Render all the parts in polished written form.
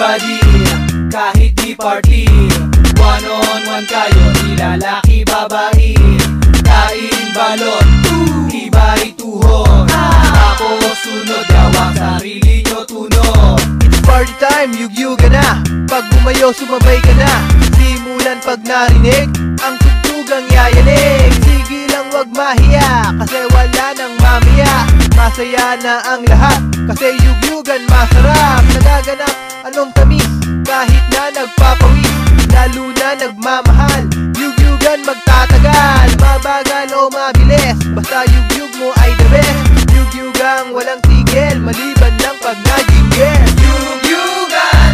body, kahit di party. One on one kayo, di lalaki babae. Kain balot, tibay tuhod. Tapos sunod, gawang sarili nyo tuno. It's party time, yugyuga na. Pag bumayo, sumabay ka na. Simulan pag narinig ang tugtugang yayanig. Sige lang wag mahiya, kasi wala nang mamaya. Masaya na ang lahat, kasi yugyugan masarap. Nagaganap anong tamis, kahit na nagpapawis. Lalo na nagmamahal, yugyugan magtatagal. Mabagal o mabilis, basta yugyug mo ay the best. Yugyugang walang tigil, maliban lang pag nagigil. Yugyugan,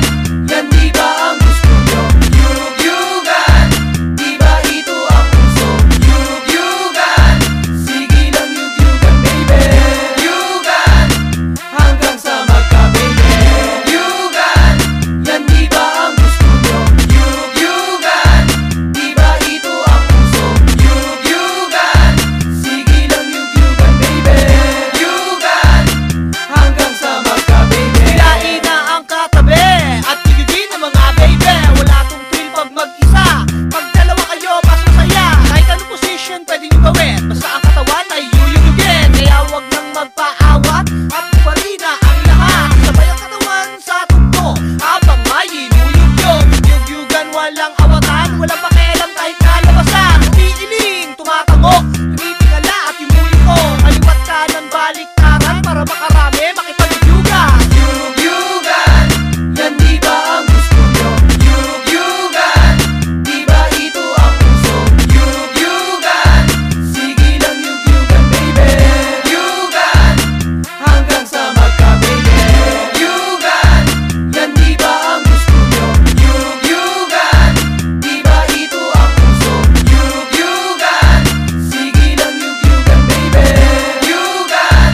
yan di ba ang gusto nyo? Yugyugan, di ba ito ang uso? Yugyugan, sige lang yugyugan baby. Yugyugan, hanggang sa magka-baby. Yugyugan, yan di ba ang gusto nyo? Yugyugan, di ba ito ang uso? Yugyugan, sige lang yugyugan baby. Yugyugan, hanggang sa magka-baby. Bilain na ang katabi at tigigin ng mga baby. Wala tong thrill pag mag-isa. Pag dalawa kayo, mas masaya. Kahit anong position pwede nyo gawin, basta ang katawan ay yuyugugin. Kaya wag nang magpaawat at bumali na ang lahat. Sabay ang katawan sa tugto habang may inuyugyog. Yugyugan walang awatan, walang pakialam kahit nalabasan. Umiiling, tumatangok, tumitingala at yumuyuko. Kaliwat kanan, baliktaran para makarami makipagyugyugan. Yugyugan, yan di ba ang gusto nyo? Yugyugan, di ba ito ang uso? Yugyugan, sige lang yugyugan baby. Yugyugan, hanggang sa magka-baby. Yugyugan, yan di ba ang gusto nyo? Yugyugan, di ba ito ang uso? Yugyugan, sige lang yugyugan baby. Yugyugan,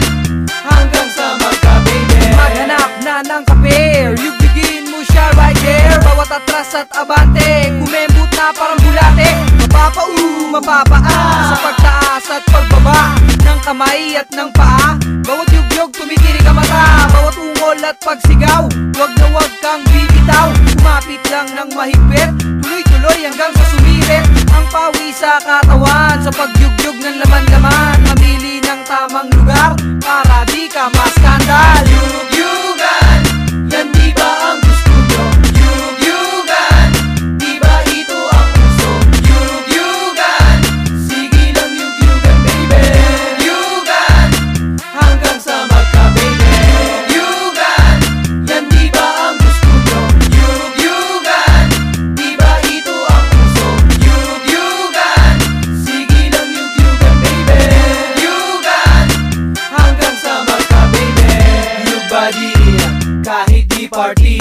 hanggang sa magka-baby. Maghanap na ng kape, yugyugin mo siya right there. Bawat atras at abante, kumembut na parang bulate. Mapapaa sa pagtaas at pagbaba ng kamay at ng paa. Bawat yugyog tumikirig ang mata, bawat ungol at pagsigaw. Wag na wag kang bibitaw, kumapit lang ng mahigpit. Tuloy-tuloy hanggang sa sumirit ang pawi sa katawan. Sa pagyugyog ng laman-laman, mamili ng tamang lugar para di ka maskandal. Yugyugan, yan di ba ang gusto nyo? Yugyugan, di ba ito ang uso? Yugyugan, sige lang yugyugan baby. Yugyugan, hanggang sa magka-baby. Yugyugan, yan di ba ang gusto nyo? Yugyugan, di ba ito ang uso? Yugyugan, sige lang yugyugan baby. Yugyugan, hanggang sa magka-baby. Yug body, kahit di party.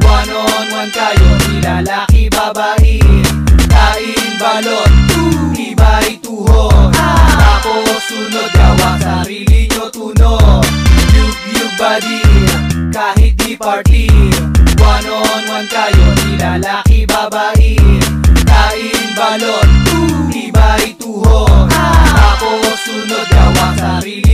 One on one kayo, di lalaki babae. Kain balot, tibay tuhod. Tapos sunod, gawang sarili nyo tuno. Yug body, kahit di party. One on one kayo, di lalaki babae. Kain balot, tibay tuhod. Tapos sunod, gawang sarili